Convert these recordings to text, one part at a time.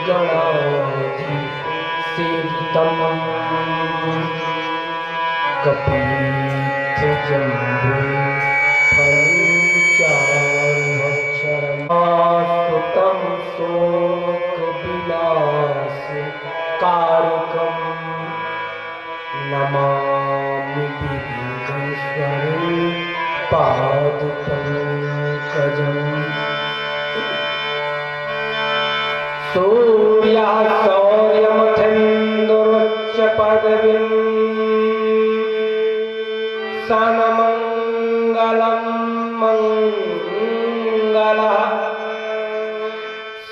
गणाधिसेवितं कपीतजम्बूफलचारुभक्षरमास्तुतं शोकविनाशकारकं नमामि विघ्नेश्वरं पादपङ्कजम्। सूर्याशौर्यमथेन्दुरुच्च पदवीं सनमङ्गलं मङ्गलः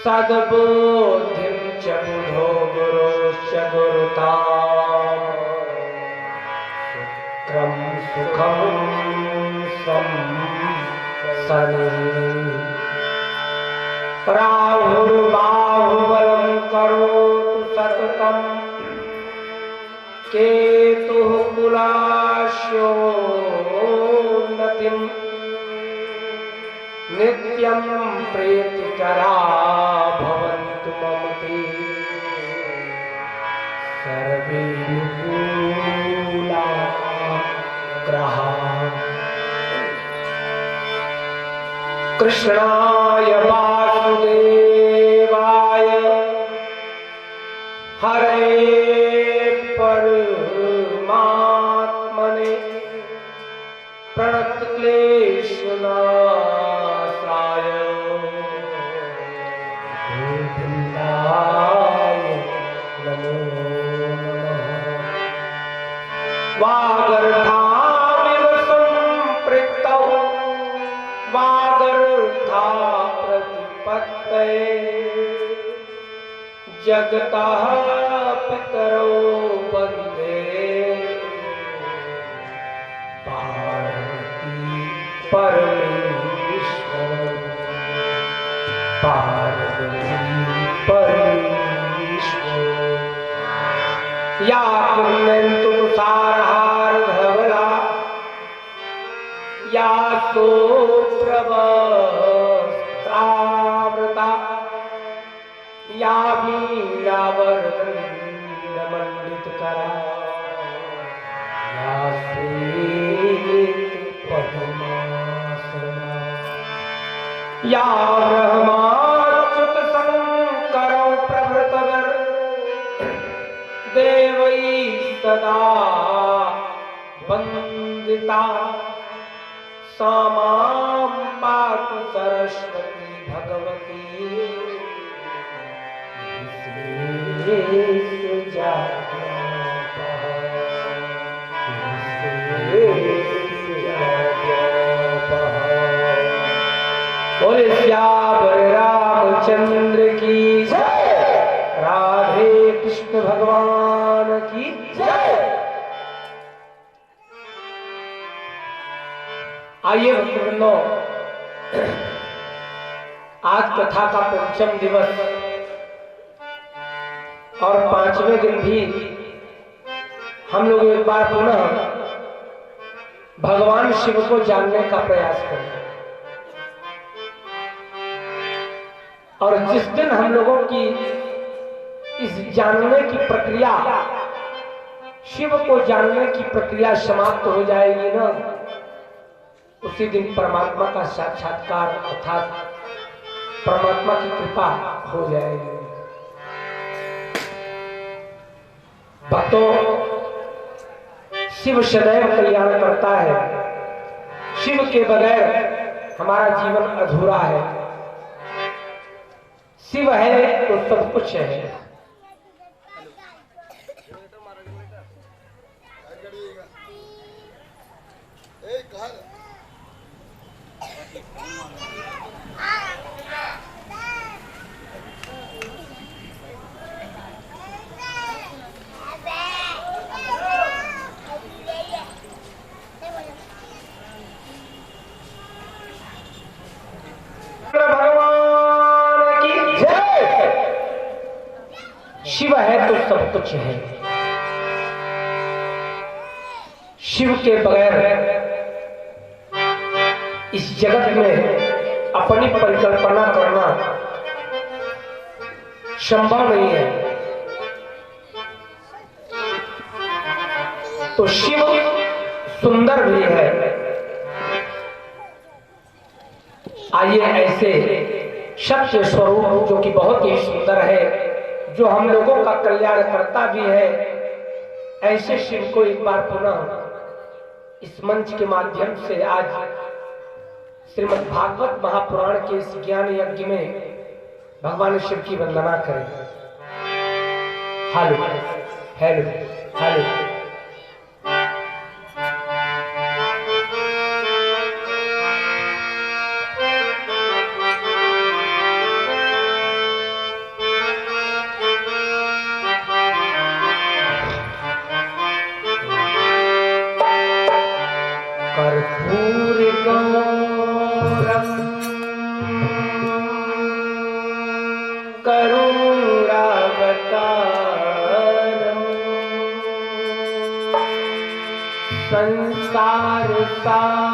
सद्बुद्धिं च बुधो गुरोश्च गुरुताम् शुक्रं सुखं संसनि राहुर्बाहुबलं करोतु सततं केतुः कुलास्योन्नतिं नित्यं प्रीतिकरा भवन्तु मम ते सर्वे अनुकूलाः ग्रहाः। कृष्णाय वासुदेवाय हरे परमात्मने प्रणतक्लेशनाशाय गोविन्दाय नमो नमः। वागर्धाविव सम्पृक्तौ वागर्धा प्रतिपत्तये जगतः पितरौ वन्दे पार्वती परमेश्वरौ पार्वती परमेश्वरौ। या कुर्वन्तु तुषारहारधवला या सुप्रवस्त्रावृता या वीणावरदण्डमण्डितकरा या श्वेतपद्मासना या ब्रह्माच्युतशङ्करौ प्रभृतगर देवैः सदा वन्दिता सा मां पातु सरस्वती भगवती बोले श्याम रामचंद्र की जय, राधे कृष्ण भगवान की जय। आइए भक्तवृंदो, आज कथा का पंचम दिवस और पांचवें दिन भी हम लोग एक बार पुनः भगवान शिव को जानने का प्रयास करें। और जिस दिन हम लोगों की इस जानने की प्रक्रिया, शिव को जानने की प्रक्रिया समाप्त हो जाएगी ना, उसी दिन परमात्मा का साक्षात्कार अर्थात परमात्मा की कृपा हो जाएगी। भक्तों, शिव सदैव कल्याण करता है। शिव के बगैर हमारा जीवन अधूरा है। शिव है तो सब कुछ है। शिव है तो सब कुछ है। शिव के बगैर इस जगत में अपनी परिकल्पना करना संभव नहीं है। तो शिव सुंदर भी है। आइए ऐसे सत्य स्वरूप जो कि बहुत ही सुंदर है, जो हम लोगों का कल्याण करता भी है, ऐसे शिव को एक बार पुनः इस मंच के माध्यम से आज श्रीमद् भागवत महापुराण के इस ज्ञान यज्ञ में भगवान शिव की वंदना करें। Hello hello hello. संसार सारम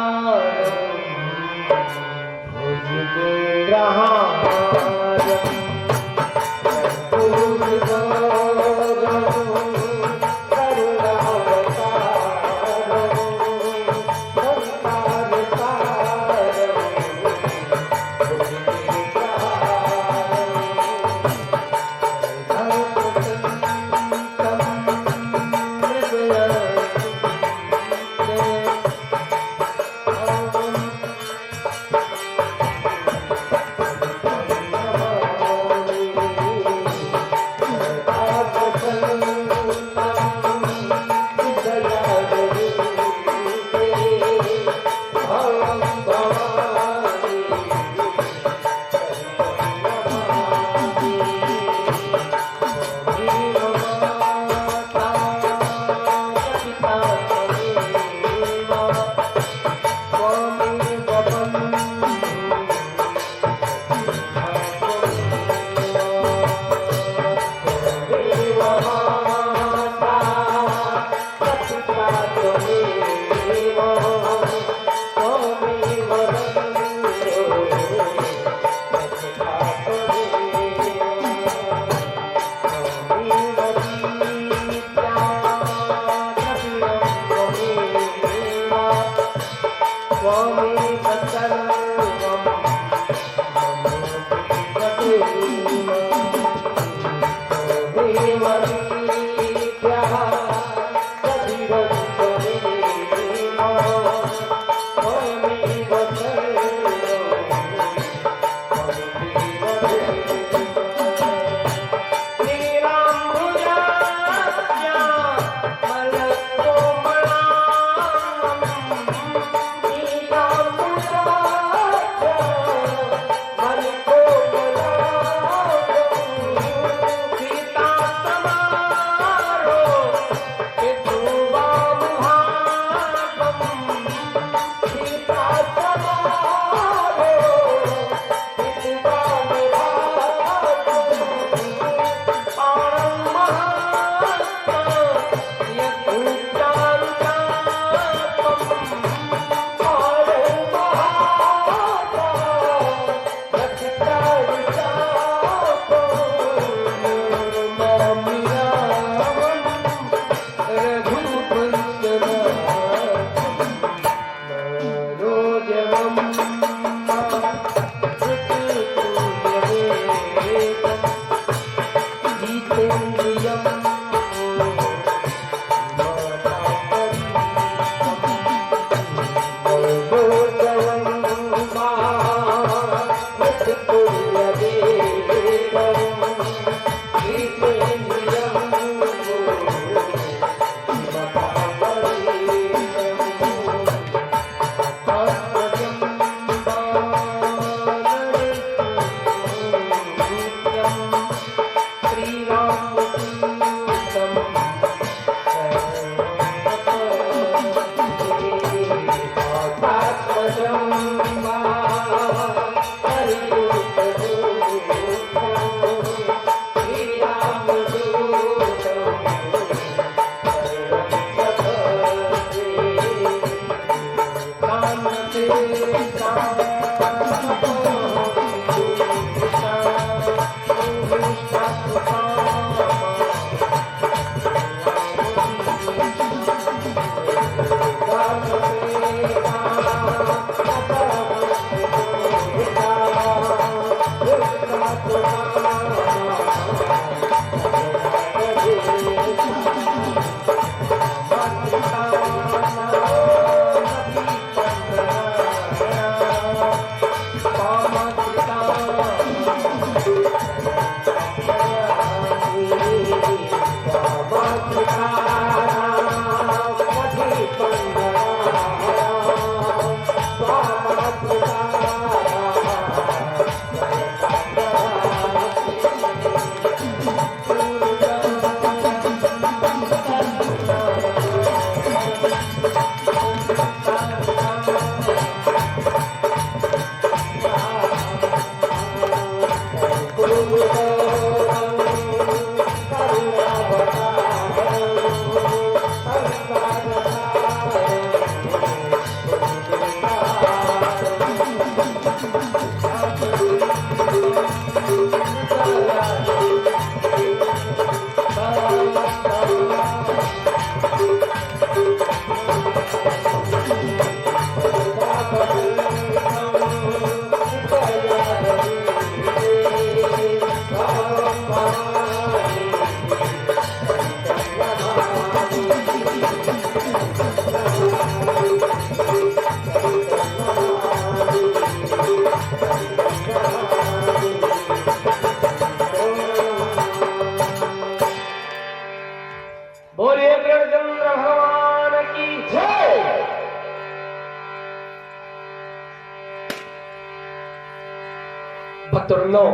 भक्तों,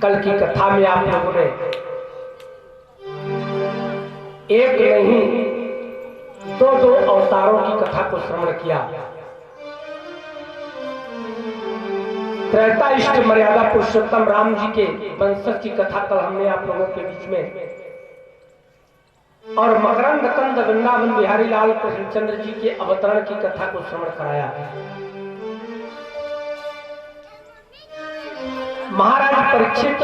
कल की कथा में आप लोगों ने एक नहीं दो अवतारों की कथा को श्रवण किया। त्रेता इष्ट मर्यादा पुरुषोत्तम राम जी के वंशज की कथा कल हमने आप लोगों के बीच में, और मकरंद कंद वृंदावन बिहारी लाल कृष्णचंद्र जी के अवतरण की कथा को श्रवण कराया। महाराज परीक्षित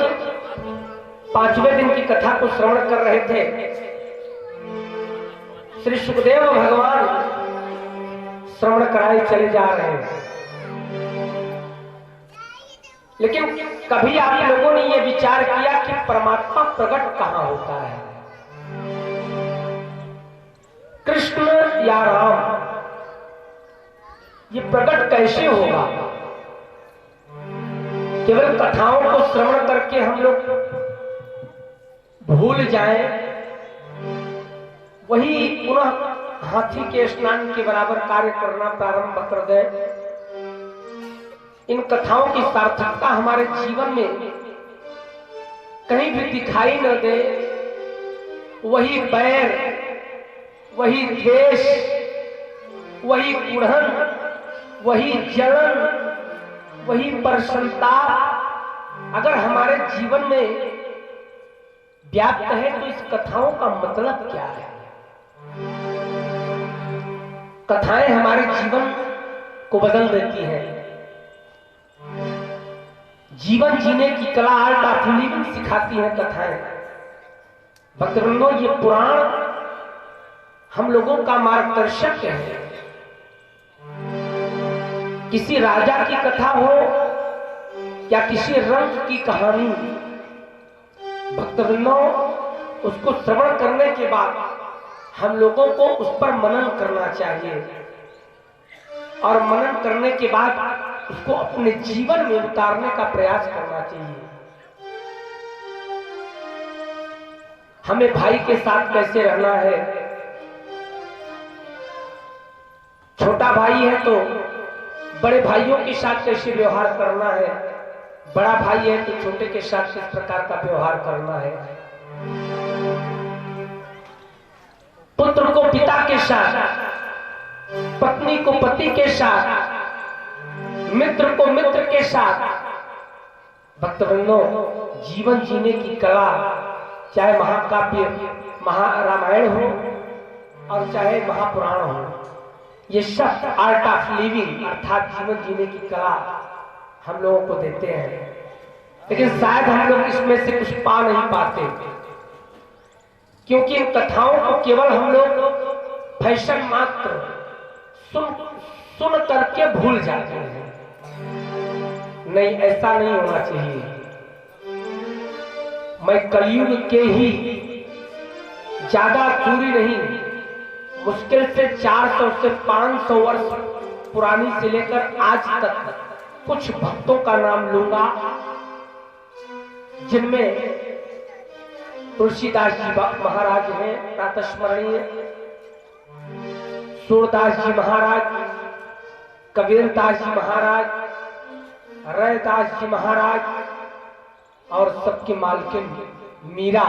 5वें दिन की कथा को श्रवण कर रहे थे। श्री सुखदेव भगवान श्रवण कराए चले जा रहे हैं, लेकिन कभी आप लोगों ने यह विचार किया कि परमात्मा प्रकट कहां होता है? कृष्ण या राम, ये प्रकट कैसे होगा? केवल कथाओं को श्रवण करके हम लोग भूल जाएं, वही पुनः हाथी के स्नान के बराबर कार्य करना प्रारंभ कर दें। इन कथाओं की सार्थकता हमारे जीवन में कहीं भी दिखाई न दे, वही बैर, वही द्वेष, वही कुढ़न, वही जलन, वही प्रसन्नता अगर हमारे जीवन में व्याप्त है, तो इस कथाओं का मतलब क्या है? कथाएं हमारे जीवन को बदल देती हैं। जीवन जीने की कला, आर्ट ऑफ लिविंग सिखाती हैं कथाएं। भक्तवृंदों, ये पुराण हम लोगों का मार्गदर्शक है। किसी राजा की कथा हो या किसी रंग की कहानी, भक्तवृंदों, उसको श्रवण करने के बाद हम लोगों को उस पर मनन करना चाहिए, और मनन करने के बाद उसको अपने जीवन में उतारने का प्रयास करना चाहिए। हमें भाई के साथ कैसे रहना है? छोटा भाई है तो बड़े भाइयों के साथ कैसे व्यवहार करना है? बड़ा भाई है तो छोटे के साथ किस प्रकार का व्यवहार करना है? पुत्र को पिता के साथ, पत्नी को पति के साथ, मित्र को मित्र के साथ। भक्तवृंदों, जीवन जीने की कला, चाहे महाकाव्य महारामायण हो और चाहे महापुराण हो, ये सब आर्ट ऑफ लिविंग अर्थात जीवन जीने की कला हम लोगों को देते हैं। लेकिन शायद हम लोग इसमें से कुछ पा नहीं पाते, क्योंकि इन कथाओं को केवल हम लोग फैशन मात्र सुन करके भूल जाते हैं। नहीं, ऐसा नहीं होना चाहिए। मैं कलयुग के ही ज्यादा दूरी नहीं, मुश्किल से 400 से 500 वर्ष पुरानी से लेकर आज तक कुछ भक्तों का नाम लूंगा, जिनमें तुलसीदास जी महाराज हैं प्रातस्मरणीय, सूरदास जी महाराज, कबीरदास जी महाराज, रैदास जी महाराज, और सबकी मालकिन मीरा।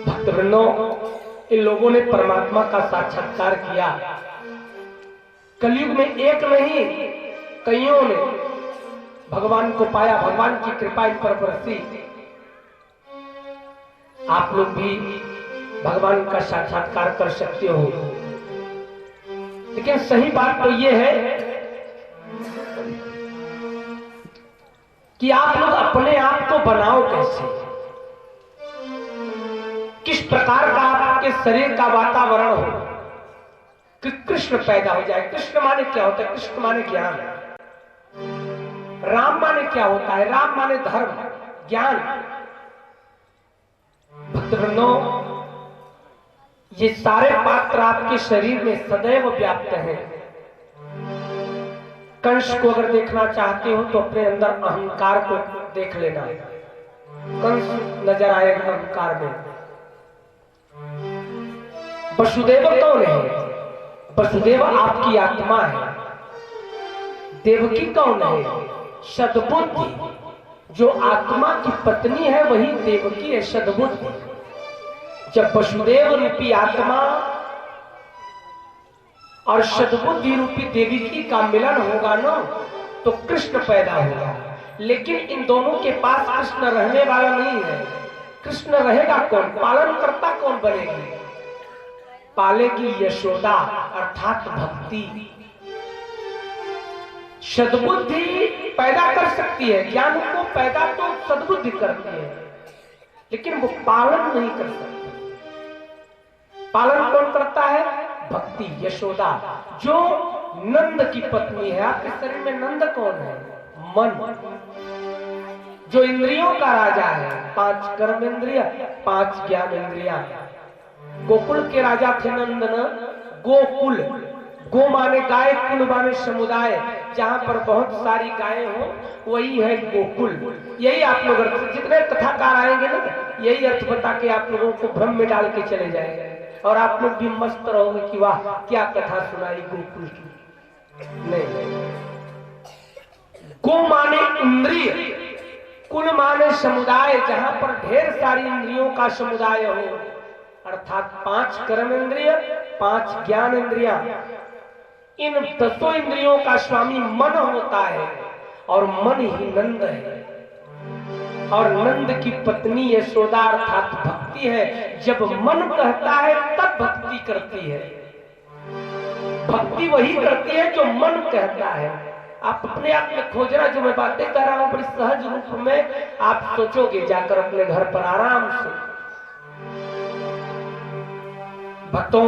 भक्तवृंदों, इन लोगों ने परमात्मा का साक्षात्कार किया। कलयुग में एक नहीं कईयों ने भगवान को पाया, भगवान की कृपा इन पर बरसी। आप लोग भी भगवान का साक्षात्कार कर सकते हो, लेकिन सही बात तो यह है कि आप लोग अपने आप को बनाओ कैसे, किस प्रकार का आपके शरीर का वातावरण हो कि कृष्ण पैदा हो जाए। कृष्ण माने क्या होता है? कृष्ण माने ज्ञान। राम माने क्या होता है? राम माने धर्म, ज्ञान। भक्तवृंदों, ये सारे पात्र आपके शरीर में सदैव व्याप्त हैं। कंस को अगर देखना चाहते हो तो अपने अंदर अहंकार को देख लेना, कंस नजर आएगा अहंकार में। वसुदेव कौन है? वसुदेव आपकी आत्मा है। देवकी कौन है? सद्बुद्धि। जो आत्मा की पत्नी है वही देवकी है, सद्बुद्धि। जब वसुदेव रूपी आत्मा और सद्बुद्धि रूपी देवकी का मिलन होगा ना, तो कृष्ण पैदा होगा। लेकिन इन दोनों के पास कृष्ण रहने वाला नहीं है। कृष्ण रहेगा कौन? पालन करता कौन बनेगी? पालेगी यशोदा, अर्थात भक्ति। सद्बुद्धि पैदा कर सकती है, ज्ञान को पैदा तो सद्बुद्धि करती है, लेकिन वो पालन नहीं कर सकती। पालन कौन करता है? भक्ति, यशोदा, जो नंद की पत्नी है। आपके शरीर में नंद कौन है? मन, जो इंद्रियों का राजा है। 5 कर्म इंद्रिय, 5 ज्ञान इंद्रिया। गोकुल के राजा थे नंद न। गोकुल, गो माने गाय, कुल माने समुदाय। जहां पर बहुत सारी गायें हो वही है गोकुल। यही आप लोग जितने कथाकार आएंगे ना, यही अर्थ बता के आप लोगों को भ्रम में डाल के चले जाएंगे, और आप लोग भी मस्त रहोगे कि वाह क्या कथा सुनाई गोकुल की। नहीं, गो माने इंद्रिय, कुल माने समुदाय, जहां पर ढेर सारी इंद्रियों का समुदाय हो, अर्थात 5 कर्म इंद्रिय, 5 ज्ञान इंद्रिया। इन 10 इंद्रियों का स्वामी मन होता है, और मन ही नंद है। और नंद की पत्नी यशोदा अर्थात भक्ति है। जब मन कहता है तब भक्ति करती है। भक्ति वही करती है जो मन कहता है। आप अपने आप में खोजना, जो मैं बातें कर रहा हूं बड़ी सहज रूप में आप सोचोगे जाकर अपने घर पर आराम से। भक्तों,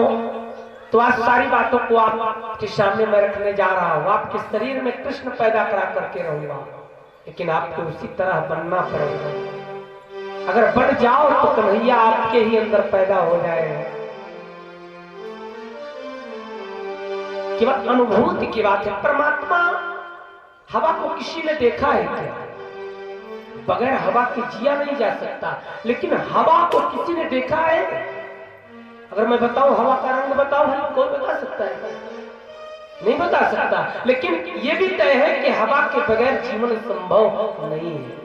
तो आज सारी बातों को आपके सामने मैं रखने जा रहा हूं। आपके शरीर में कृष्ण पैदा करा करके रहूंगा, लेकिन आपको उसी तरह बनना पड़ेगा। अगर बन जाओ तो कन्हैया आपके ही अंदर पैदा हो जाएगा। केवल अनुभूति की बात है। परमात्मा, हवा को किसी ने देखा है क्या? बगैर हवा के जिया नहीं जा सकता, लेकिन हवा को किसी ने देखा है? अगर मैं बताऊं हवा का रंग बताओ, कोई बता सकता है? नहीं बता सकता। लेकिन यह भी तय है कि हवा के बगैर जीवन संभव नहीं है।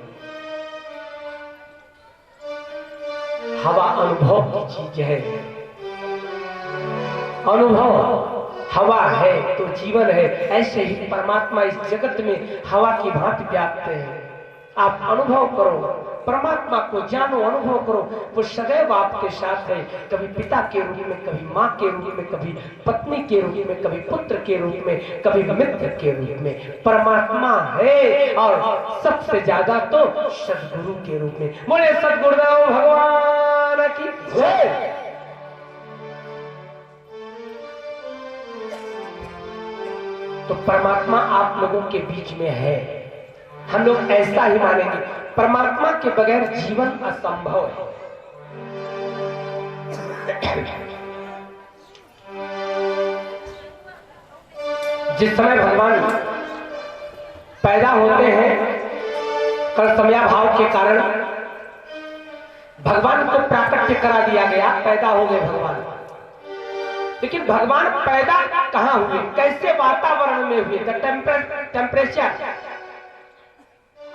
हवा अनुभव की चीज है। अनुभव, हवा है तो जीवन है। ऐसे ही परमात्मा इस जगत में हवा की भांति व्याप्त है। आप अनुभव करो, परमात्मा को जानो, अनुभव करो। वो सदैव आपके साथ है, कभी पिता के रूप में, कभी माँ के रूप में, कभी पत्नी के रूप में, कभी पुत्र के रूप में, कभी मित्र के रूप में। परमात्मा है, और सबसे ज्यादा तो सद्गुरु के रूप में। बोले सद्गुरुदेव भगवान की जय। तो परमात्मा आप लोगों के बीच में है। हम लोग ऐसा ही मानेंगे, परमात्मा के बगैर जीवन असंभव है। जिस समय भगवान पैदा होते हैं, कल समयाभाव के कारण भगवान को प्राकट्य करा दिया गया, पैदा हो गए भगवान। लेकिन भगवान पैदा कहां हुए, कैसे वातावरण में हुए? टेम्परेचर,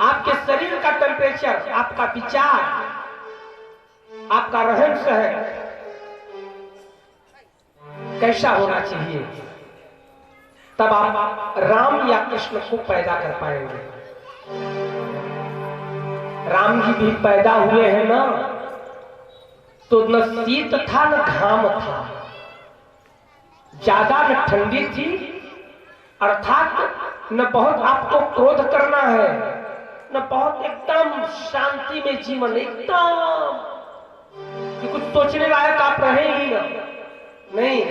आपके शरीर का टेम्परेचर, आपका विचार, आपका रहन सहन कैसा होना चाहिए, तब आप राम या कृष्ण को पैदा कर पाएंगे। राम जी भी पैदा हुए हैं ना, तो न शीत था न घाम था, ज्यादा न ठंडी थी, अर्थात न बहुत आपको क्रोध करना है, न बहुत एकदम शांति में जीवन, एकदम कि कुछ सोचने लायक आप रहे ही ना, नहीं।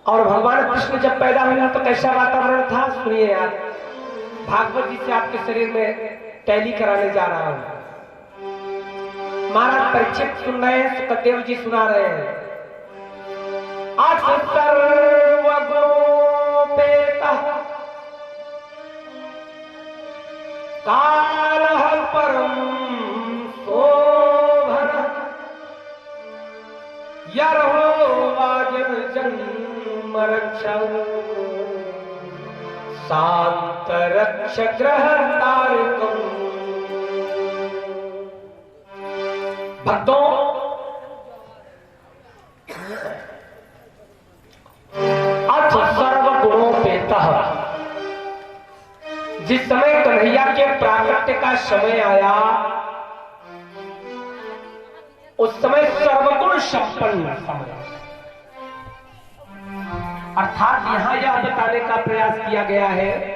और भगवान कृष्ण जब पैदा हुआ तो कैसा वातावरण था, सुनिए आप। भागवत जी से आपके शरीर में टैली कराने जा रहा हूं। महाराज परीक्षित सुन रहे हैं, सुखदेव जी सुना रहे हैं। आज सर्वगुणोपेतः कालः परम शोभनः यर्हो वाजन जन्म रक्षः शांत रक्ष ग्रह तारकम। भक्तों, अथ सर्वगुणोपेतः। जिस समय कन्हैया के प्राकट्य का समय आया, उस समय सर्वगुण संपन्न समय, अर्थात यहां यह बताने का प्रयास किया गया है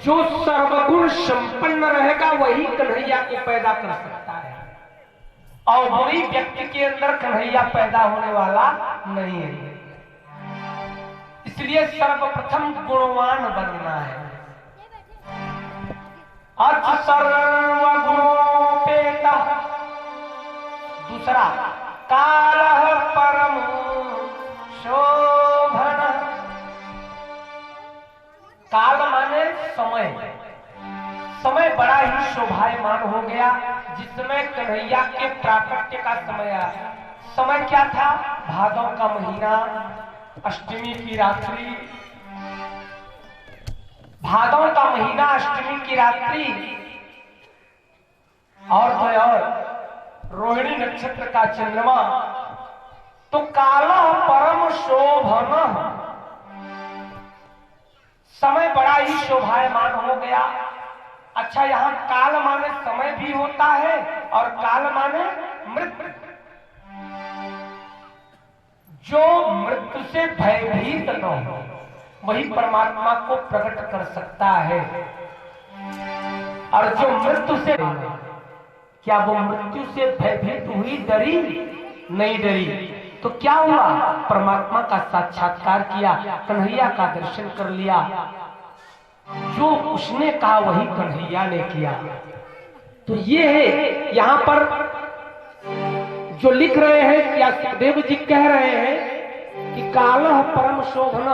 जो सर्वगुण संपन्न रहेगा वही कन्हैया को पैदा कर सकता है, और वही व्यक्ति के अंदर कन्हैया पैदा होने वाला नहीं है। इसलिए सर्वप्रथम गुणवान बनना है। अर्थ सर्वगुणोपेतः। दूसरा, कालः परम शोभन। काल माने समय। समय बड़ा ही शोभायमान हो गया जिस समय कन्हैया के प्राकट्य का समय आया। समय क्या था? भादों का महीना, अष्टमी की रात्रि। भादों का महीना, अष्टमी की रात्रि, और तो और रोहिणी नक्षत्र का चंद्रमा। तो काला परम शोभन, समय बड़ा ही शोभायमान हो गया। अच्छा, यहां काल माने समय भी होता है और काल माने मृत्यु। जो मृत्यु से भयभीत न हो वही परमात्मा को प्रकट कर सकता है, और जो मृत्यु से, क्या वो मृत्यु से भयभीत हुई, डरी? नहीं डरी। तो क्या हुआ? परमात्मा का साक्षात्कार किया, कन्हैया का दर्शन कर लिया। जो उसने कहा वही कन्हैया ने किया। तो ये है यहां पर जो लिख रहे हैं, या सुखदेव जी कह रहे हैं कि कालः परम शोभन,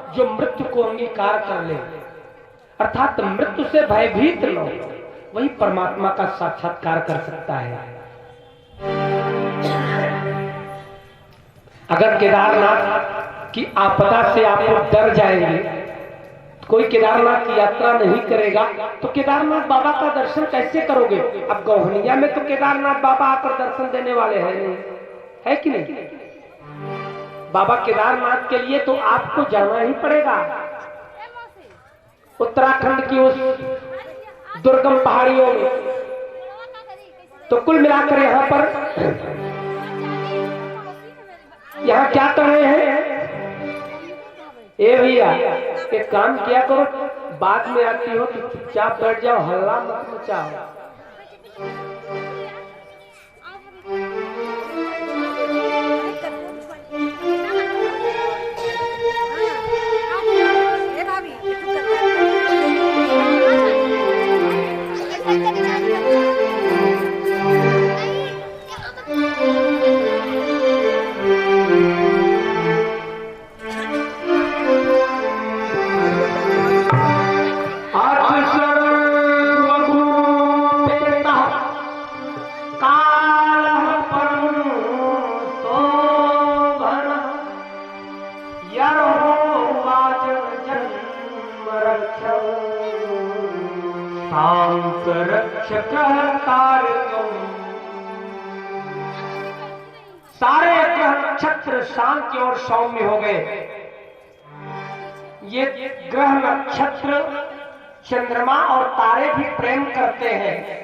जो मृत्यु को अंगीकार कर ले, अर्थात मृत्यु से भयभीत न हो, वही परमात्मा का साक्षात्कार कर सकता है। अगर केदारनाथ की आपदा से आप लोग डर जाएंगे, कोई केदारनाथ की यात्रा नहीं करेगा तो केदारनाथ बाबा का दर्शन कैसे करोगे? अब गौहनिया में तो केदारनाथ बाबा आकर दर्शन देने वाले हैं नहीं, है कि नहीं? बाबा केदारनाथ के लिए तो आपको जाना ही पड़ेगा, उत्तराखंड की उस दुर्गम पहाड़ियों में। तो कुल मिलाकर यहाँ क्या कर रहे हैं? ए भैया, एक काम किया करो, बाद में आती हो तो चुपचाप बैठ जाओ, हल्ला मत मचाओ। सारे ग्रह नक्षत्र शांत और सौम्य हो गए। ये ग्रह नक्षत्र, चंद्रमा और तारे भी प्रेम करते हैं।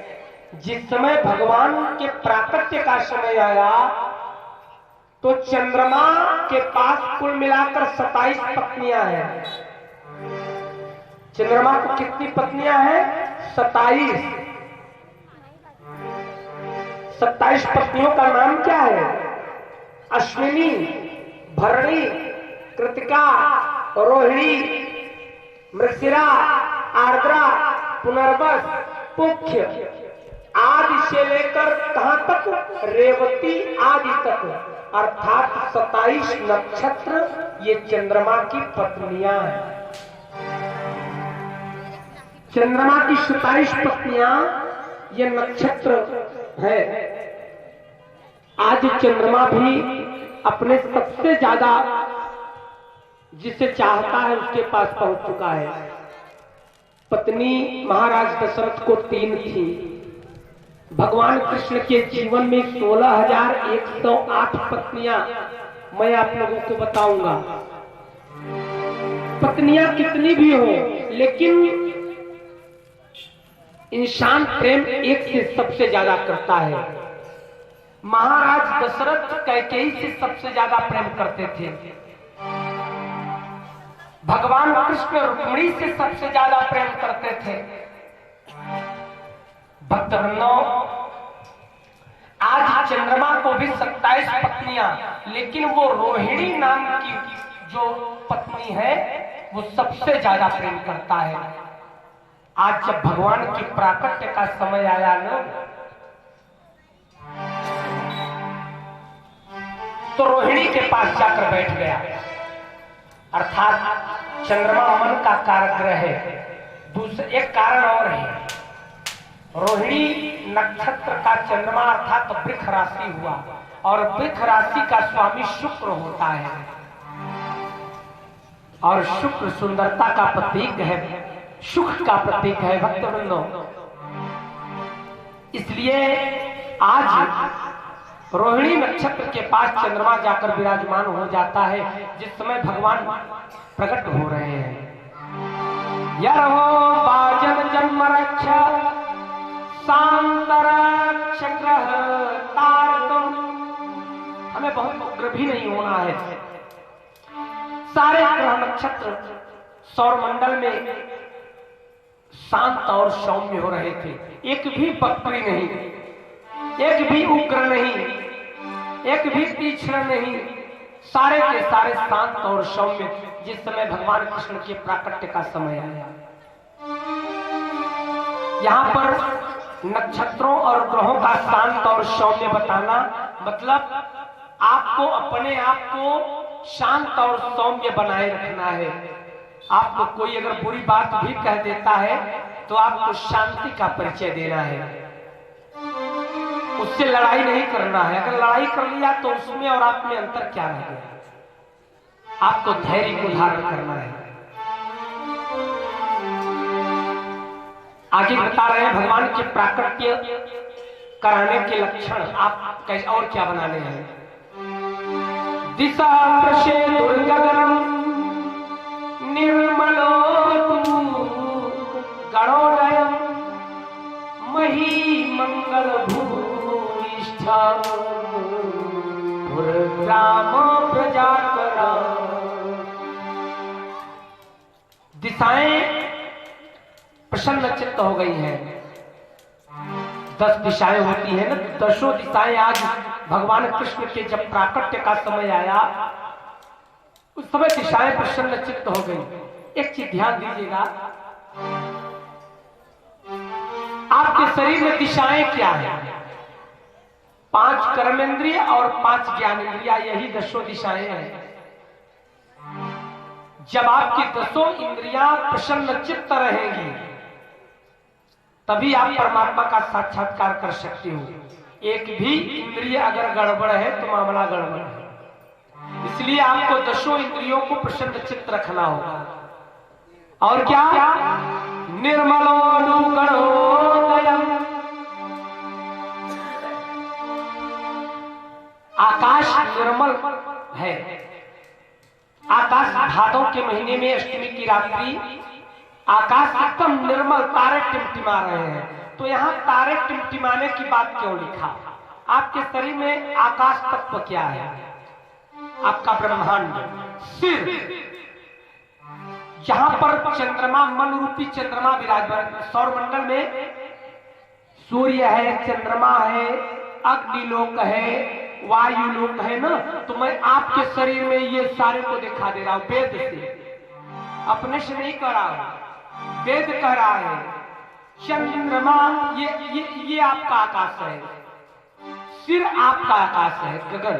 जिस समय भगवान के प्राकट्य का समय आया तो चंद्रमा के पास कुल मिलाकर 27 पत्नियां हैं। चंद्रमा को कितनी पत्नियां हैं? 27। 27 पत्नियों का नाम क्या है? अश्विनी, भरणी, कृतिका, रोहिणी, मृगशिरा, आर्द्रा, पुनर्वस, पुष्य आदि से लेकर कहां तक? रेवती आदि तक, अर्थात 27 नक्षत्र ये चंद्रमा की पत्नियां हैं। चंद्रमा की 27 पत्नियां ये नक्षत्र है। आज चंद्रमा भी अपने सबसे ज्यादा जिसे चाहता है उसके पास पहुंच चुका है। पत्नी महाराज दशरथ को 3 थी। भगवान कृष्ण के जीवन में 16,108 पत्नियां मैं आप लोगों को बताऊंगा। पत्नियां कितनी भी हो, लेकिन इंसान प्रेम एक से सबसे ज्यादा करता है। महाराज दशरथ कैकेयी से सबसे ज्यादा प्रेम करते थे। भगवान कृष्ण रुक्मिणी से सबसे ज्यादा प्रेम करते थे। भक्तवृंदों, आज चंद्रमा को भी 27 पत्नियां, लेकिन वो रोहिणी नाम की जो पत्नी है वो सबसे ज्यादा प्रेम करता है। आज जब भगवान की प्राकट्य का समय आया ना, तो रोहिणी के पास जाकर बैठ गया। अर्थात चंद्रमा मन का कारग्रह है। दूसरा एक कारण और है, रोहिणी नक्षत्र का चंद्रमा अर्थात वृक्ष राशि हुआ, और वृक्ष राशि का स्वामी शुक्र होता है, और शुक्र सुंदरता का प्रतीक है, सुख का प्रतीक है भक्तवृंदों। इसलिए आज रोहिणी नक्षत्र के पास चंद्रमा जाकर विराजमान हो जाता है, जिस समय भगवान प्रकट हो रहे हैं। यरो बाजन जन्म रक्षा सांतरक्षग्रह तारकम। हमें बहुत उग्र भी नहीं होना है। सारे ग्रह नक्षत्र सौरमंडल में शांत और सौम्य हो रहे थे। एक भी बकरी नहीं, एक भी उग्र नहीं, एक भी तीक्ष्ण नहीं, सारे के सारे शांत और सौम्य। जिस समय भगवान कृष्ण के प्राकट्य का समय आया, यहाँ पर नक्षत्रों और ग्रहों का शांत और सौम्य बताना मतलब आपको अपने आप को शांत और सौम्य बनाए रखना है। आपको कोई अगर बुरी बात भी कह देता है तो आपको शांति का परिचय देना है, उससे लड़ाई नहीं करना है। अगर लड़ाई कर लिया तो उसमें और आप में अंतर क्या रह गया। आपको धैर्य को धारण करना है। आगे बता रहे हैं भगवान के प्राकट्य कराने के लक्षण आप कैसे और क्या बनाने हैं। दिशा प्रशे दुर्गगनम निर्मलो गणोदयम मही मंगल भूइष्ठ ग्राम प्रजाकरा। दिशाएं प्रसन्न चित्त हो गई हैं। 10 दिशाएं होती हैं ना, 10 दिशाएं आज भगवान कृष्ण के जब प्राकट्य का समय आया उस समय दिशाएं प्रसन्न चित्त हो गई। एक चीज ध्यान दीजिएगा, आपके शरीर में दिशाएं क्या है? 5 कर्मेंद्रिय और 5 ज्ञानेंद्रिया, यही 10 दिशाएं हैं। जब आपकी 10 इंद्रियां प्रसन्न चित्त रहेंगी तभी आप परमात्मा का साक्षात्कार कर सकते हो। एक भी इंद्रिय अगर गड़बड़ है तो मामला गड़बड़ है। इसलिए आपको 10 इंद्रियों को प्रसन्न चित्त रखना होगा। और क्या? निर्मलो गणोदयम। आकाश निर्मल है। आकाश भादों के महीने में अष्टमी की रात्रि आकाश एकदम निर्मल, तारे टिमटिमा रहे हैं। तो यहाँ तारे टिमटिमाने की बात क्यों लिखा? आपके शरीर में आकाश तत्व क्या है? आपका ब्रह्मांड, सिर, जहां पर चंद्रमा मन रूपी चंद्रमा विराजमान। सौरमंडल में सूर्य है, चंद्रमा है, अग्निलोक है, वायु लोक है ना। तो मैं आपके शरीर में ये सारे को दिखा दे रहा हूं वेद से, अपने से नहीं कह रहा हूं। वेद कह रहा है चंद्रमा ये आपका आकाश है, सिर आपका आकाश है, गगन।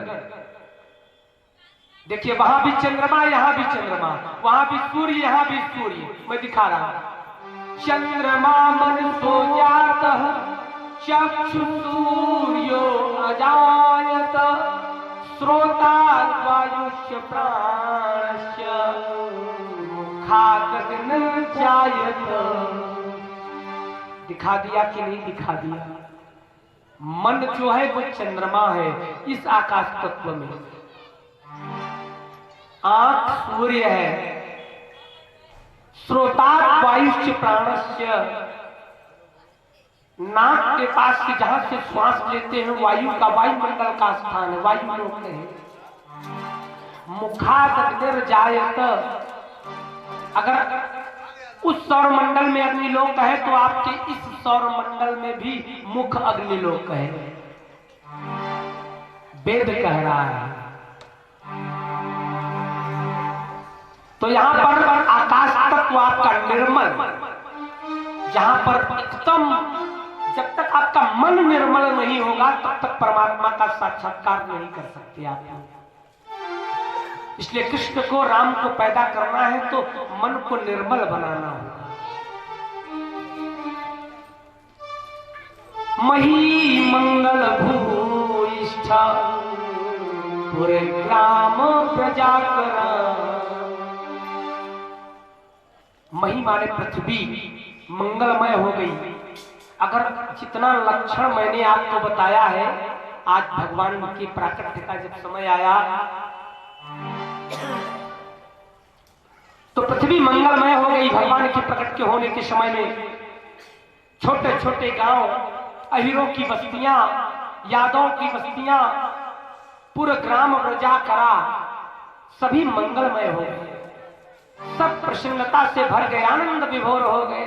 देखिए वहां भी चंद्रमा, यहां भी चंद्रमा, वहां भी सूर्य, यहां भी सूर्य। मैं दिखा रहा हूं। चंद्रमा मन सो जात चक्षु सूर्यो अजायत श्रोता वायुष्य प्राणस्य मुखागन जायत। दिखा दिया कि नहीं दिखा दिया? मन जो है वो चंद्रमा है इस आकाश तत्व में। आंख सूर्य है, श्रोता वायुष्य प्राणस्य, नाक के पास से जहां से श्वास लेते हैं वायु का, वायुमंडल का स्थान है, वायु लोक है। मुखाग्निर जायत, अगर उस सौरमंडल में अग्निलोक है तो आपके इस सौरमंडल में भी मुख अग्निलोक है। वेद कह रहा है। तो यहां पर आकाश तत्व आपका निर्मल, जहां पर एकदम, जब तक आपका मन निर्मल नहीं होगा तब तक परमात्मा का साक्षात्कार नहीं कर सकते आप। इसलिए कृष्ण को, राम को पैदा करना है तो मन को निर्मल बनाना होगा। मही मंगल भूइष्ठ पूरे ग्राम प्रजा कर। मही माने पृथ्वी मंगलमय हो गई। अगर जितना लक्षण मैंने आपको बताया है, आज भगवान की प्राकट्य का जब समय आया तो पृथ्वी मंगलमय हो गई। भगवान के प्रकट के होने के समय में छोटे छोटे गांव, अहिरों की बस्तियां, यादवों की बस्तियां, पूरा ग्राम प्रजा करा, सभी मंगलमय हो गए। सब प्रसन्नता से भर गए, आनंद विभोर हो गए।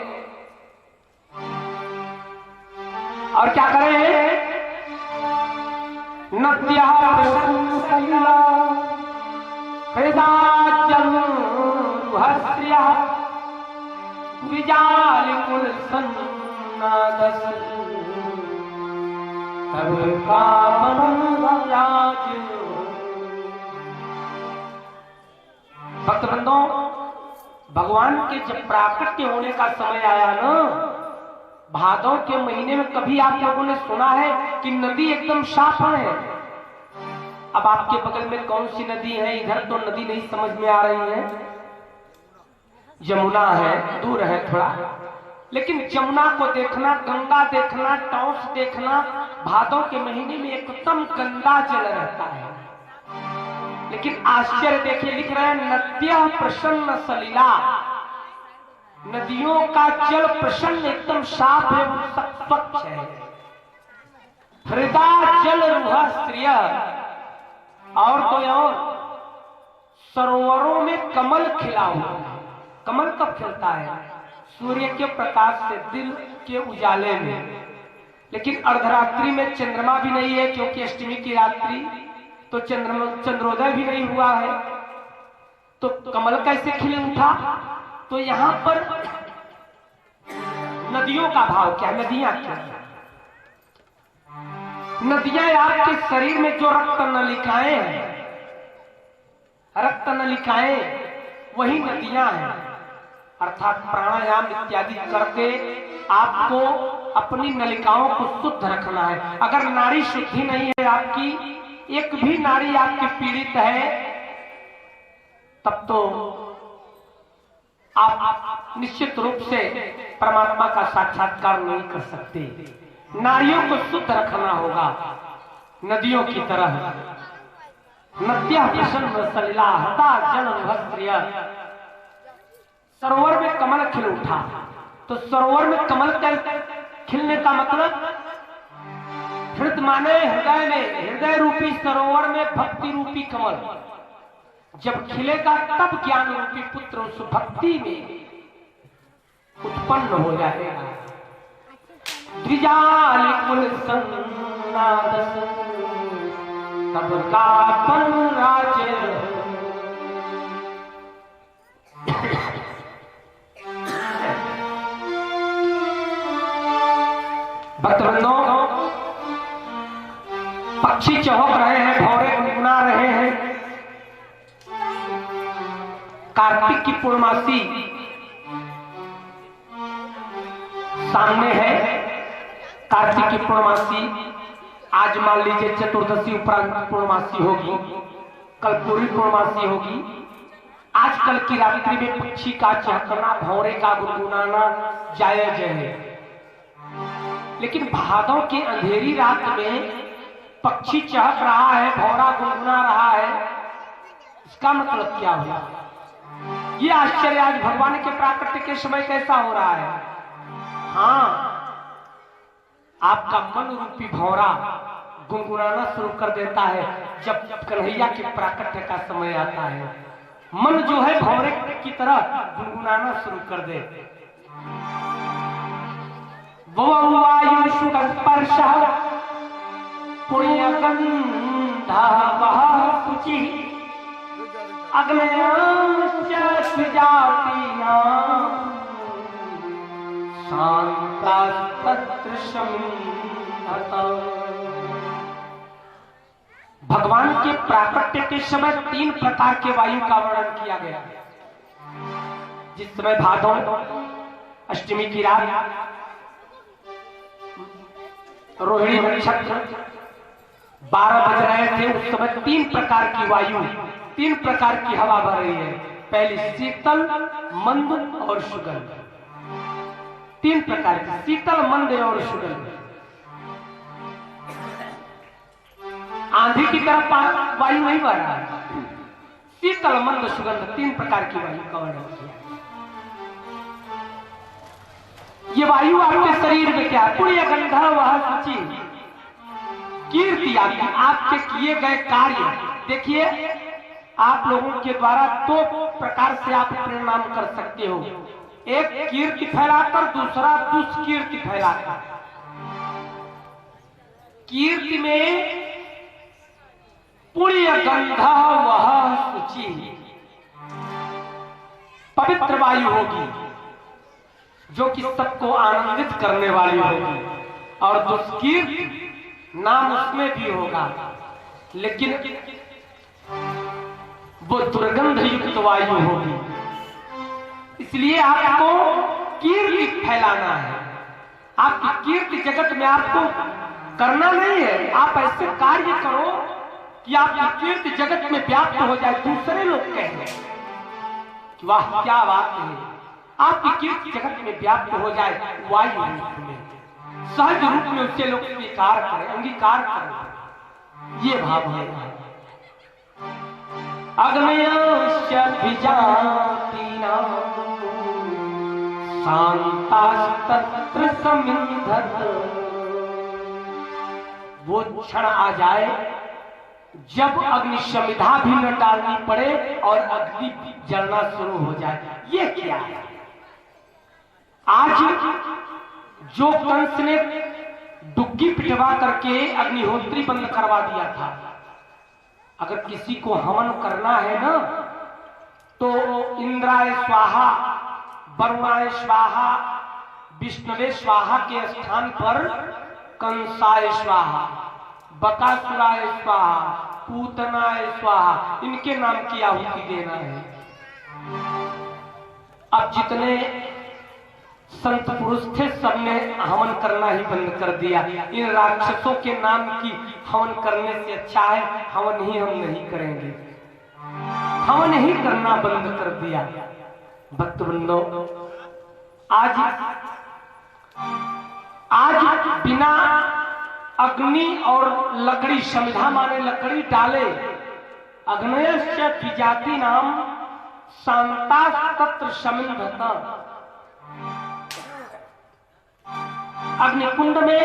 और क्या करें? नद्या विजालिकुल सन्नादस तब कामराज। भक्तवृंदों, भगवान के जब प्राकट्य होने का समय आया ना, भादों के महीने में कभी आप लोगों ने सुना है कि नदी एकदम साफ है? अब आपके बगल में कौन सी नदी है? इधर तो नदी नहीं समझ में आ रही है। यमुना है, दूर है थोड़ा, लेकिन यमुना को देखना, गंगा देखना, टॉस देखना, भादों के महीने में एकदम गंदा जल रहता है। लेकिन आश्चर्य देखिए, लिख रहे हैं नद्या प्रसन्न सलिला, नदियों का जल प्रसन्न एकदम साफ है, स्वच्छ है। हृदय जल रुहा श्रिय, और तो और सरोवरों में कमल खिला हुआ है। कमल कब खिलता है? सूर्य के प्रकाश से, दिन के उजाले में। लेकिन अर्धरात्रि में चंद्रमा भी नहीं है, क्योंकि अष्टमी की रात्रि, तो चंद्रोदय भी नहीं हुआ है, तो कमल कैसे खिल उठा? तो यहां पर नदियों का भाव क्या? नदियां क्या? नदियां आपके शरीर में जो रक्त नलिकाएं हैं, रक्त नलिकाएं, वही नदियां हैं। अर्थात प्राणायाम इत्यादि करके आपको अपनी नलिकाओं को शुद्ध रखना है। अगर नाड़ी शुद्धि नहीं है आपकी, एक भी नाड़ी आपकी पीड़ित है, तब तो आप निश्चित रूप से परमात्मा का साक्षात्कार नहीं कर सकते। नारियों को शुद्ध रखना होगा, नदियों की तरह। नद्या प्रसन्न सलिला हता जल भस्त्रिय। सरोवर में कमल खिल उठा, तो सरोवर में कमल खिलने का मतलब, हृदय माने हृदय में, हृदय रूपी सरोवर में भक्ति रूपी कमल जब खिलेगा तब ज्ञान रूपी पुत्र उस भक्ति में उत्पन्न हो जाएगा। द्विजालिकुल सन्नादस तब कापन राज्य। भक्तवृंदों, पक्षी चहक रहे हैं, भौरे गुनगुना रहे हैं। कार्तिक की पूर्णमासी सामने है। कार्तिक की पूर्णमासी आज मान लीजिए चतुर्दशी उपरांत पूर्णमासी होगी, कल पूरी पूर्णमासी होगी। आजकल की रात्रि में पक्षी का चहकना, भौरे का गुनगुनाना जायज है, लेकिन भादों की अंधेरी रात में पक्षी चहक रहा है, भौरा गुनगुना रहा है, इसका मतलब क्या हुआ? ये आश्चर्य आज भगवान के प्राकट्य के समय कैसा हो रहा है? हाँ, आपका मन रूपी भौरा गुनगुनाना शुरू कर देता है जब कन्हैया के प्राकट्य का समय आता है। मन जो है भौरे की तरह गुनगुनाना शुरू कर दे। वायु स्पर्श पुण्य गंधा वह शुचि भगवान के प्राकट्य के समय 3 प्रकार के वायु का वर्णन किया गया। जिस समय भादों अष्टमी की रात रोहिणी नक्षत्र 12 बज रहे थे, उस समय 3 प्रकार की वायु, 3 प्रकार की हवा बह रही है। पहली शीतल, मंद और सुगंध। 3 प्रकार की शीतल, मंद और सुगंध। आंधी की तरफ वायु नहीं बह रहा है, शीतल, मंद, सुगंध 3 प्रकार की वायु का वर्णन किया। ये वायु आपके शरीर में क्या है? पुण्य गंधा वह शुचि, कीर्ति आपके किए गए कार्य। देखिए, आप लोगों के द्वारा 2 प्रकार से आप परिणाम कर सकते हो, एक कीर्ति फैलाकर, दूसरा दुष्कीर्ति फैलाकर। कीर्ति में पुण्य गंधा वह शुचि, पवित्र वायु होगी जो कि सबको आनंदित करने वाली होगी, और दुष्कीर्ति नाम उसमें भी होगा, लेकिन वो दुर्गंध युक्त वायु होगी। इसलिए आपको कीर्ति फैलाना है। आपकी कीर्ति जगत में आपको करना नहीं है। आप ऐसे कार्य करो कि आपकी कीर्ति जगत में व्याप्त हो जाए, दूसरे लोग कहें कि वाह क्या बात है, आपकी कीर्ति जगत में व्याप्त हो जाए। वायु रूप में, सहज रूप में उससे लोग स्वीकार करें, अंगीकार करें, ये भाव है। अग्नयस्य द्विजातीनां शांतास्तत्र समिन्धत। वो क्षण आ जाए जब अग्नि समिधा भी न डालनी पड़े और अग्नि जलना शुरू हो जाए। ये क्या है? आज जो कंस ने डुग्गी पिटवा करके अग्निहोत्री बंद करवा दिया था, अगर किसी को हवन करना है ना, तो इंद्राय स्वाहा, वरुणाय स्वाहा, विष्णुवे स्वाहा के स्थान पर कंसाय स्वाहा, बकासुराय स्वाहा, पूतनाय स्वाहा, इनके नाम की आहुति देना है। अब जितने संत पुरुष थे सबने हवन करना ही बंद कर दिया। इन राक्षसों के नाम की हवन करने से अच्छा है हवन ही हम नहीं करेंगे, हवन ही करना बंद कर दिया। भक्तवृंदो, आज बिना अग्नि और लकड़ी, समिधा माने लकड़ी डाले, अग्नयस्य द्विजाति नाम शांता तत्र समिन्धत। अग्निकुंड में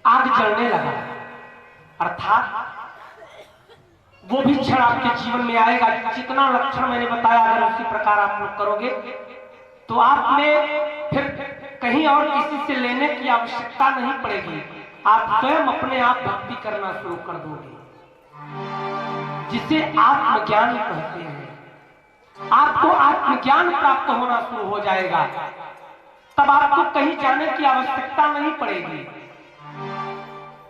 आग जलने लगा, अर्थात वो भी क्षण आपके जीवन में आएगा। जितना लक्षण मैंने बताया, अगर उसी प्रकार आप लोग करोगे तो आपने फिर कहीं और किसी से लेने की आवश्यकता नहीं पड़ेगी। आप स्वयं अपने आप भक्ति करना शुरू कर दोगे, जिसे आत्मज्ञान कहते हैं। आपको आत्मज्ञान प्राप्त होना शुरू हो जाएगा, तब आपको कहीं जाने की आवश्यकता नहीं पड़ेगी।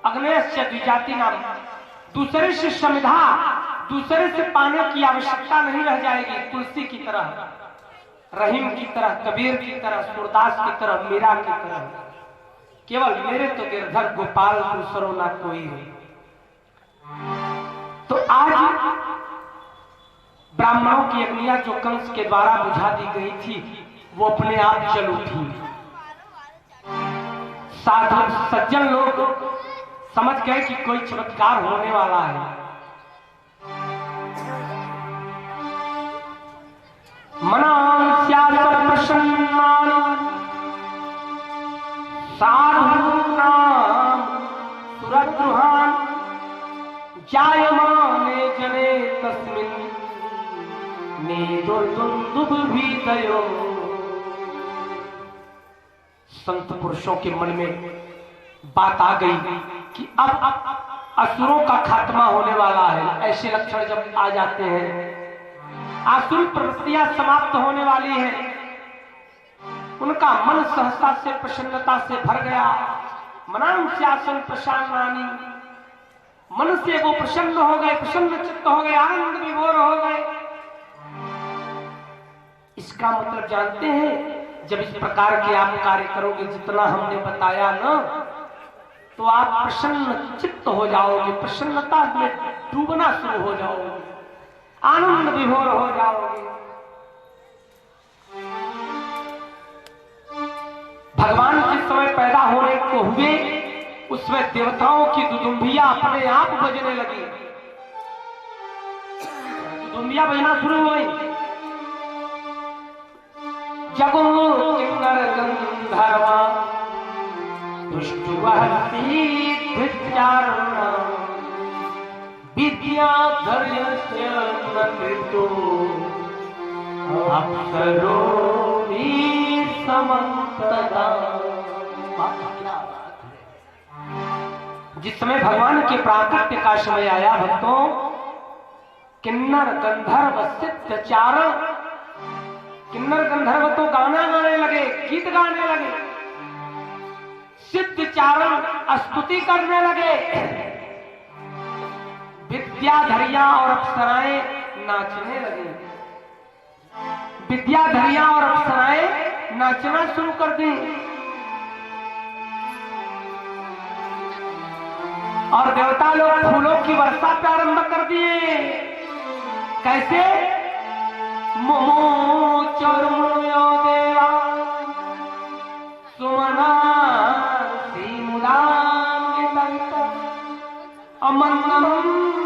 अग्नयस्य द्विजाति नाम, दूसरे से समिधा, दूसरे से पाने की आवश्यकता नहीं रह जाएगी। तुलसी की तरह, रहीम की तरह, कबीर की तरह, सूरदास की तरह, मीरा की तरह, केवल मेरे तो गिरधर गोपाल दूसरों ना कोई है। तो आज ब्राह्मणों की अग्नियां जो कंस के द्वारा बुझा दी गई थी वो अपने आप जल उठी। साधु सज्जन लोग समझ गए कि कोई चमत्कार होने वाला है। मनांस्यासं प्रसन्नानि साधूनां सुरद्रुहान् जायमाने जने तस्मिन् नेदुर्दुन्दुभिर्भीतयो। संत पुरुषों के मन में बात आ गई कि अब असुरों का खात्मा होने वाला है। ऐसे लक्षण जब आ जाते हैं, आसुरी प्रवृत्तियां समाप्त होने वाली हैं, उनका मन सहसा से प्रसन्नता से भर गया। मनांस्यासं प्रसन्नानि, मन से वो प्रसन्न हो गए, प्रसन्न चित्त हो गए, आनंद विभोर हो गए। इसका मतलब जानते हैं, जब इस प्रकार के आप कार्य करोगे, जितना हमने बताया ना, तो आप प्रसन्न चित्त हो जाओगे, प्रसन्नता में डूबना शुरू हो जाओगे, आनंद विभोर हो जाओगे। भगवान जिस समय पैदा होने को हुए, उसमें देवताओं की दुदुम्बियां अपने आप बजने लगी। दुदुम्बियां बजना शुरू हुई। जगो किन्नर गंधर्वा दुष्टुवहति धिक्कारुणा विद्याधर्यस्य नृतो अप्सरो समन्तदा। जिस समय भगवान के प्राकट्य का समय आया भक्तों, किन्नर गंधर्व सिद्ध चारण, किन्नर गंधर्व तो गाना गाने लगे, गीत गाने लगे, सिद्ध चारण स्तुति करने लगे, विद्याधरियां और अप्सराएं नाचने लगी। विद्याधरियां और अप्सराएं नाचना शुरू कर दी। और देवता लोग फूलों की वर्षा प्रारंभ कर दिए। कैसे? मोचोर्मुयो देवा सुमना मुदान्वितंत अमन्नम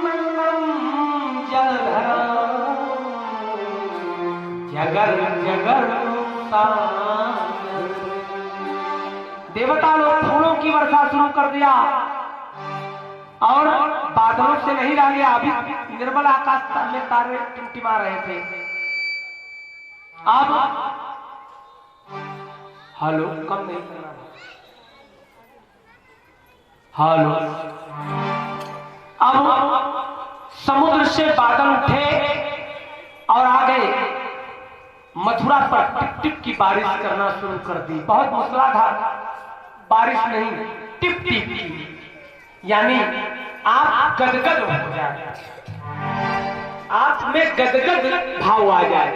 मन्नम जलधरा जगर जगर। देवता लोग फूलों की वर्षा शुरू कर दिया और बादलों से नहीं रह गया। अभी निर्मल आकाश में तारे टिमटिमा रहे थे। अब हेलो, कम नहीं करना, हेलो। अब समुद्र से बादल उठे और आ गए, मथुरा पर टिप टिप की बारिश करना शुरू कर दी। बहुत मूसलाधार बारिश नहीं, टिप टिप की, यानी आप गदगद हो जाए, आप में गदगद भाव आ जाए।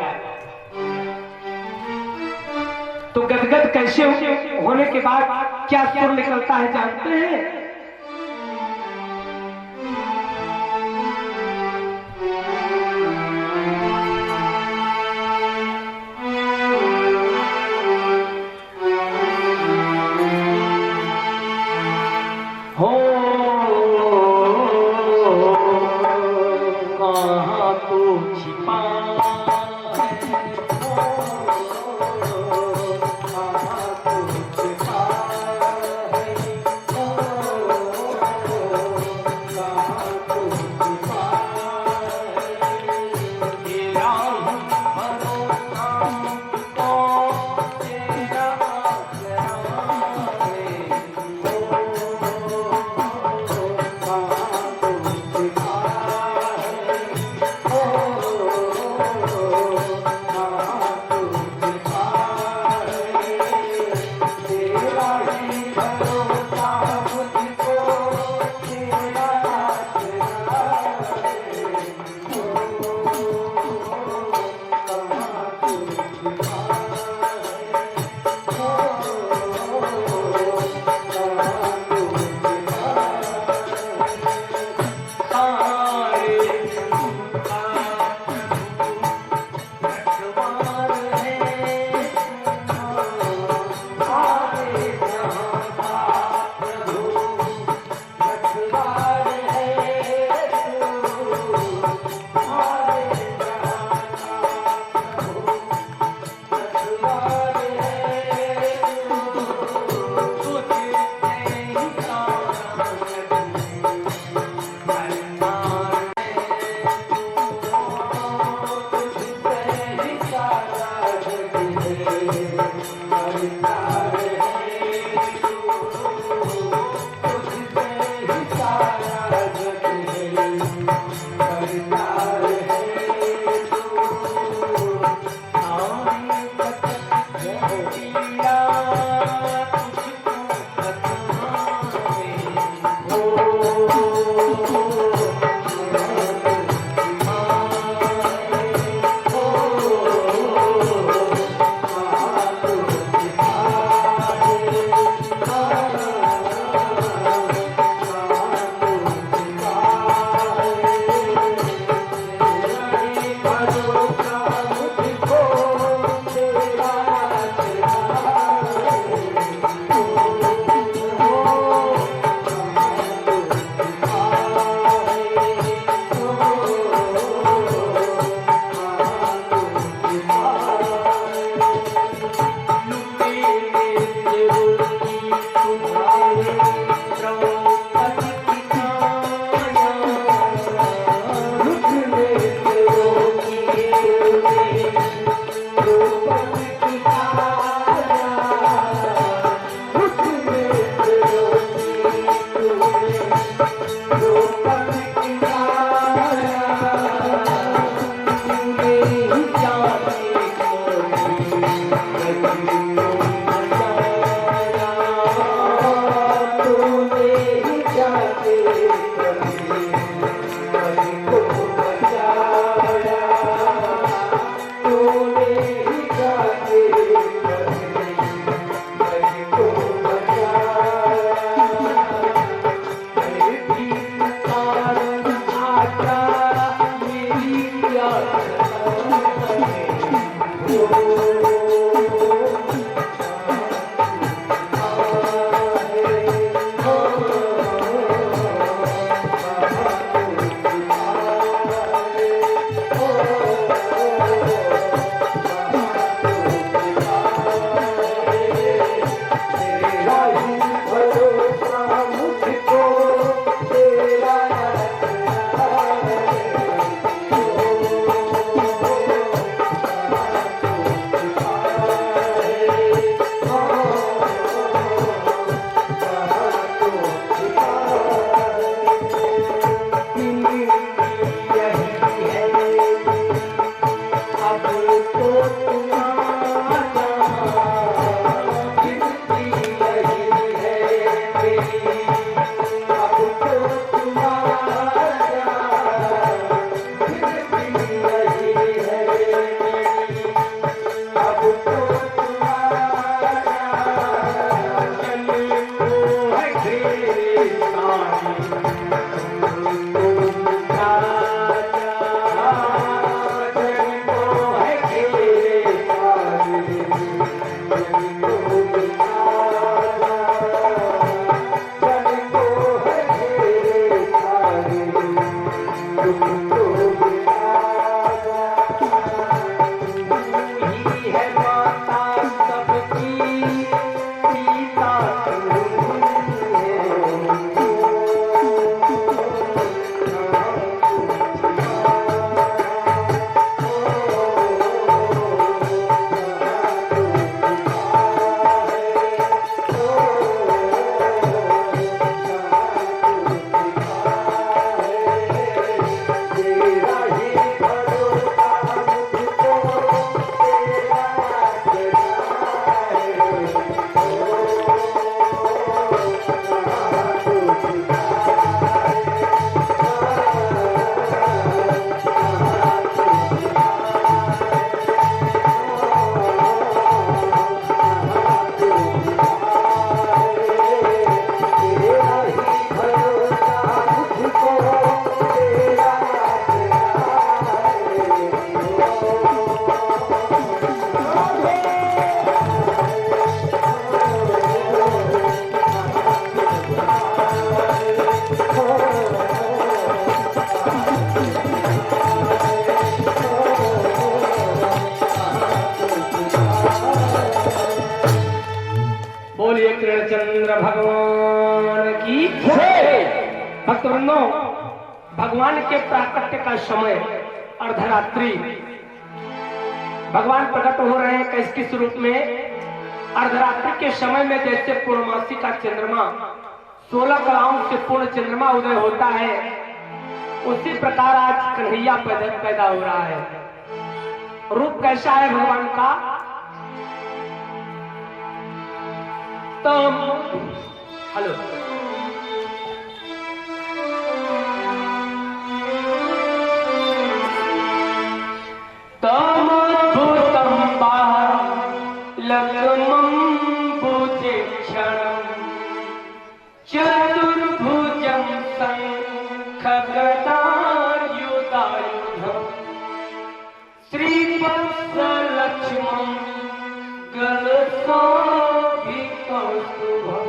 तो गदगद कैसे होने के बाद क्या सुर निकलता है जानते हैं? चंद्र भगवान की जय। भक्तवृंदों, भगवान के प्राकट्य का समय अर्धरात्रि भगवान प्रकट हो रहे हैं किस किस रूप में? अर्धरात्रि के समय में जैसे पूर्णमासी का चंद्रमा 16 कलाओं से पूर्ण चंद्रमा उदय होता है, उसी प्रकार आज कन्हैया पैदा हो रहा है। रूप कैसा है भगवान का? तो हेलो तमद्भुतं बालकमं भुजक्षणं चतुर्भुजं शङ्खगदायुधायुधं श्रीवत्सलक्ष्मं गलशोभितकौस्तुभं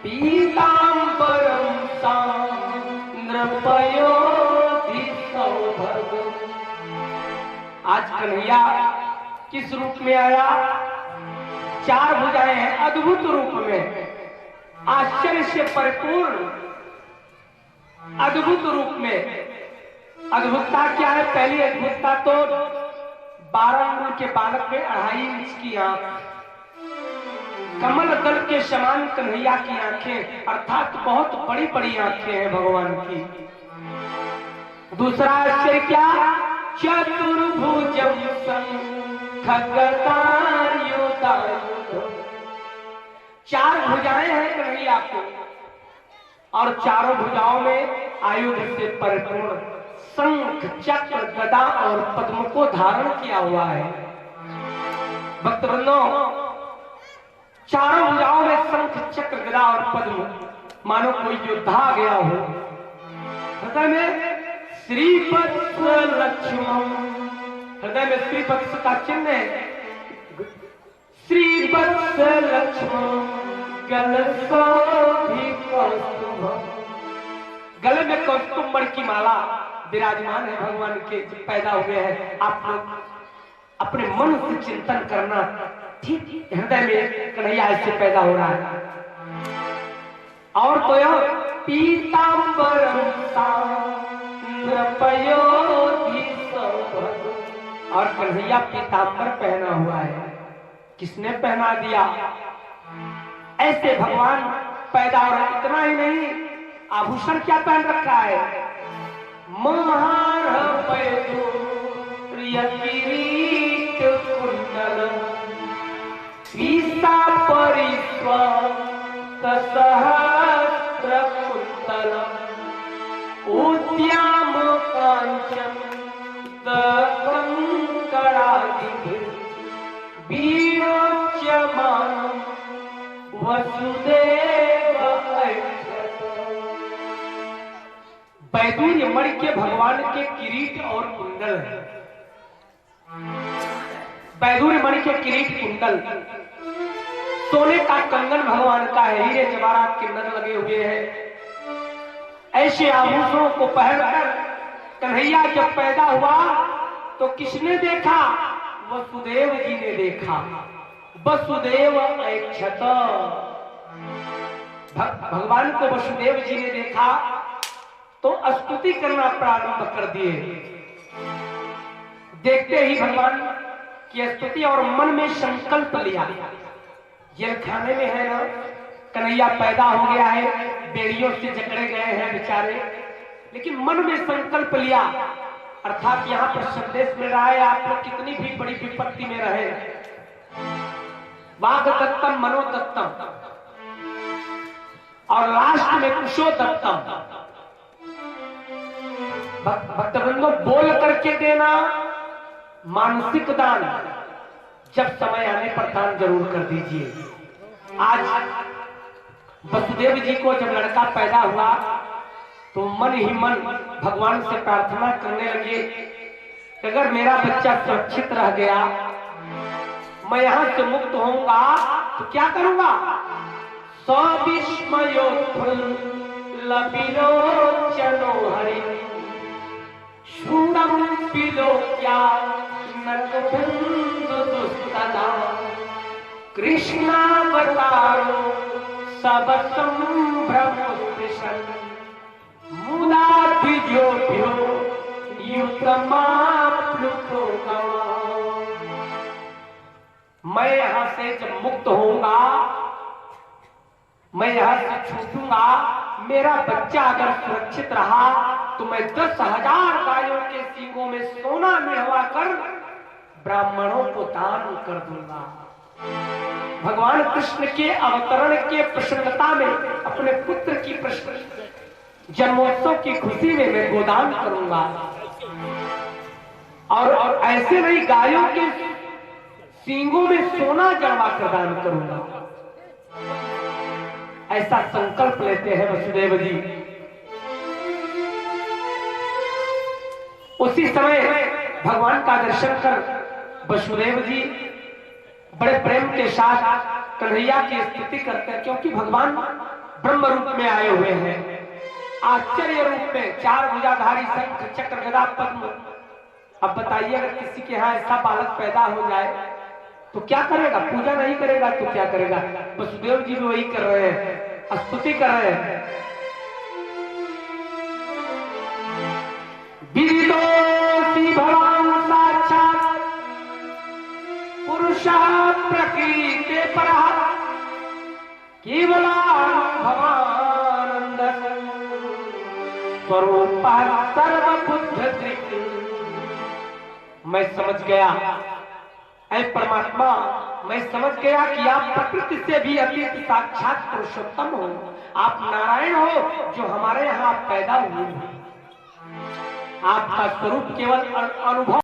पीताम्बरं सान्द्रपयोधिसौभगम्। आज कन्हैया किस रूप में आया? 4 भुजाएं हैं, अद्भुत रूप में, आश्चर्य से परिपूर्ण अद्भुत रूप में। अद्भुतता क्या है? पहली अद्भुतता तो 12 अंगुल के बालक में 2.5 इंच की आंख, कमल दल के समान कन्हैया की आंखें, अर्थात बहुत बड़ी बड़ी आंखें हैं भगवान की। दूसरा आश्चर्य क्या? चतुर्भुजं शङ्खगदायुधायुधं। 4 भुजाएं हैं कन्हैया को, और चारों भुजाओं में आयुध से परिपूर्ण शंख, चक्र, गदा और पद्म को धारण किया हुआ है। भक्तवृंदों, चारों भुजाओं में शंख, चक्र, गदा और पद्म, मानो कोई योद्धा आ गया हो। हृदय में श्रीवत्स लक्ष्मण, हृदय में श्रीवत्स का चिन्ह है। श्रीवत्स लक्ष्मण गलशोभितकौस्तुभम्, गले में कौस्तुभ की माला विराजमान है भगवान के पैदा हुए हैं। आप लोग अपने मन से चिंतन करना, ठीक हृदय में कन्हैया ऐसे पैदा हो रहा है। और तो यह पीताम्बरं सान्द्रपयोधिसौभगम्, और कन्हैया पीताम्बर पहना हुआ है। किसने पहना दिया? ऐसे भगवान पैदा हो रहा। इतना ही नहीं, आभूषण क्या पहन रखा है? महार किरीट कुंडलम सहस्र कुंतलम उद्याम कांचन कंकणादिभिः वीरोच्यमानं वसुदेव ऐक्षत। बैदूर्य मणि के भगवान के किरीट और कुंडल है। बैदूर्य मणि के किरीट कुंडल, सोने का कंगन भगवान का है, हीरे जवाहरात के नग लगे हुए हैं। ऐसे आभूषणों को पहनकर कन्हैया जब पैदा हुआ तो किसने देखा? वसुदेव जी ने देखा। वसुदेव ऐक्षत, भगवान को वसुदेव जी ने देखा तो स्तुति करना प्रारंभ कर दिए। देखते ही भगवान की स्तुति और मन में संकल्प लिया। जेल खाने में है ना, कन्हैया पैदा हो गया है, बेड़ियों से जकड़े गए हैं बेचारे, लेकिन मन में संकल्प लिया। अर्थात यहाँ पर संदेश मिल रहा है, आप लोग कितनी भी बड़ी विपत्ति में रहे, वाग दत्तम मनोदत्तम, और लास्ट में कुशो दत्तम। भक्तवृंदों, बोल करके देना मानसिक दान, जब समय आने पर दान जरूर कर दीजिए। आज वसुदेव जी को जब लड़का पैदा हुआ तो मन ही मन भगवान से प्रार्थना करने लगे कि अगर मेरा बच्चा सुरक्षित रह गया, मैं यहां से मुक्त होऊंगा तो क्या करूंगा? सविस्मयोत्फुल्लविलोचनो हरि शूरं विलोक्या नखबिंदु दुस्तदा कृष्णावतारो सब संभ्रमोत्तिष्ठन् मुदा द्विजोभ्यो युतमाप्लुतो गवाम्। मैं यहां से जब मुक्त होऊंगा, मैं यहां से छूटूंगा, मेरा बच्चा अगर सुरक्षित रहा तो मैं 10,000 गायों के सींगों में सोना मिलवा कर ब्राह्मणों को दान कर दूंगा। भगवान कृष्ण के अवतरण के प्रसन्नता में अपने पुत्र की जन्मोत्सव की खुशी में मैं गोदान करूंगा, और ऐसे नहीं गायों के सींगों में सोना जड़वा कर दान करूंगा। ऐसा संकल्प लेते हैं वसुदेव जी। उसी समय भगवान का दर्शन कर वसुदेव जी बड़े प्रेम के साथ कन्हैया की स्तुति करते हैं, क्योंकि भगवान ब्रह्म रूप में आए हुए हैं, आश्चर्य रूप में, 4 भुजाधारी, शंख चक्र गदा पद्म। अब बताइए, अगर किसी के यहाँ ऐसा बालक पैदा हो जाए तो क्या करेगा? पूजा नहीं करेगा तो क्या करेगा? वसुदेव जी भी वही कर रहे हैं, स्तुति कर रहे हैं। विदितोऽसि भवान् साक्षात् पुरुषः प्रकृते परः केवलानुभवानंद स्वरूपः सर्वबुद्धदृक्। मैं समझ गया, ऐ परमात्मा, मैं समझ गया कि आप प्रकृति से भी अतीत साक्षात पुरुषोत्तम हो। आप नारायण हो जो हमारे यहाँ पैदा हुए हैं। आपका स्वरूप केवल अनुभव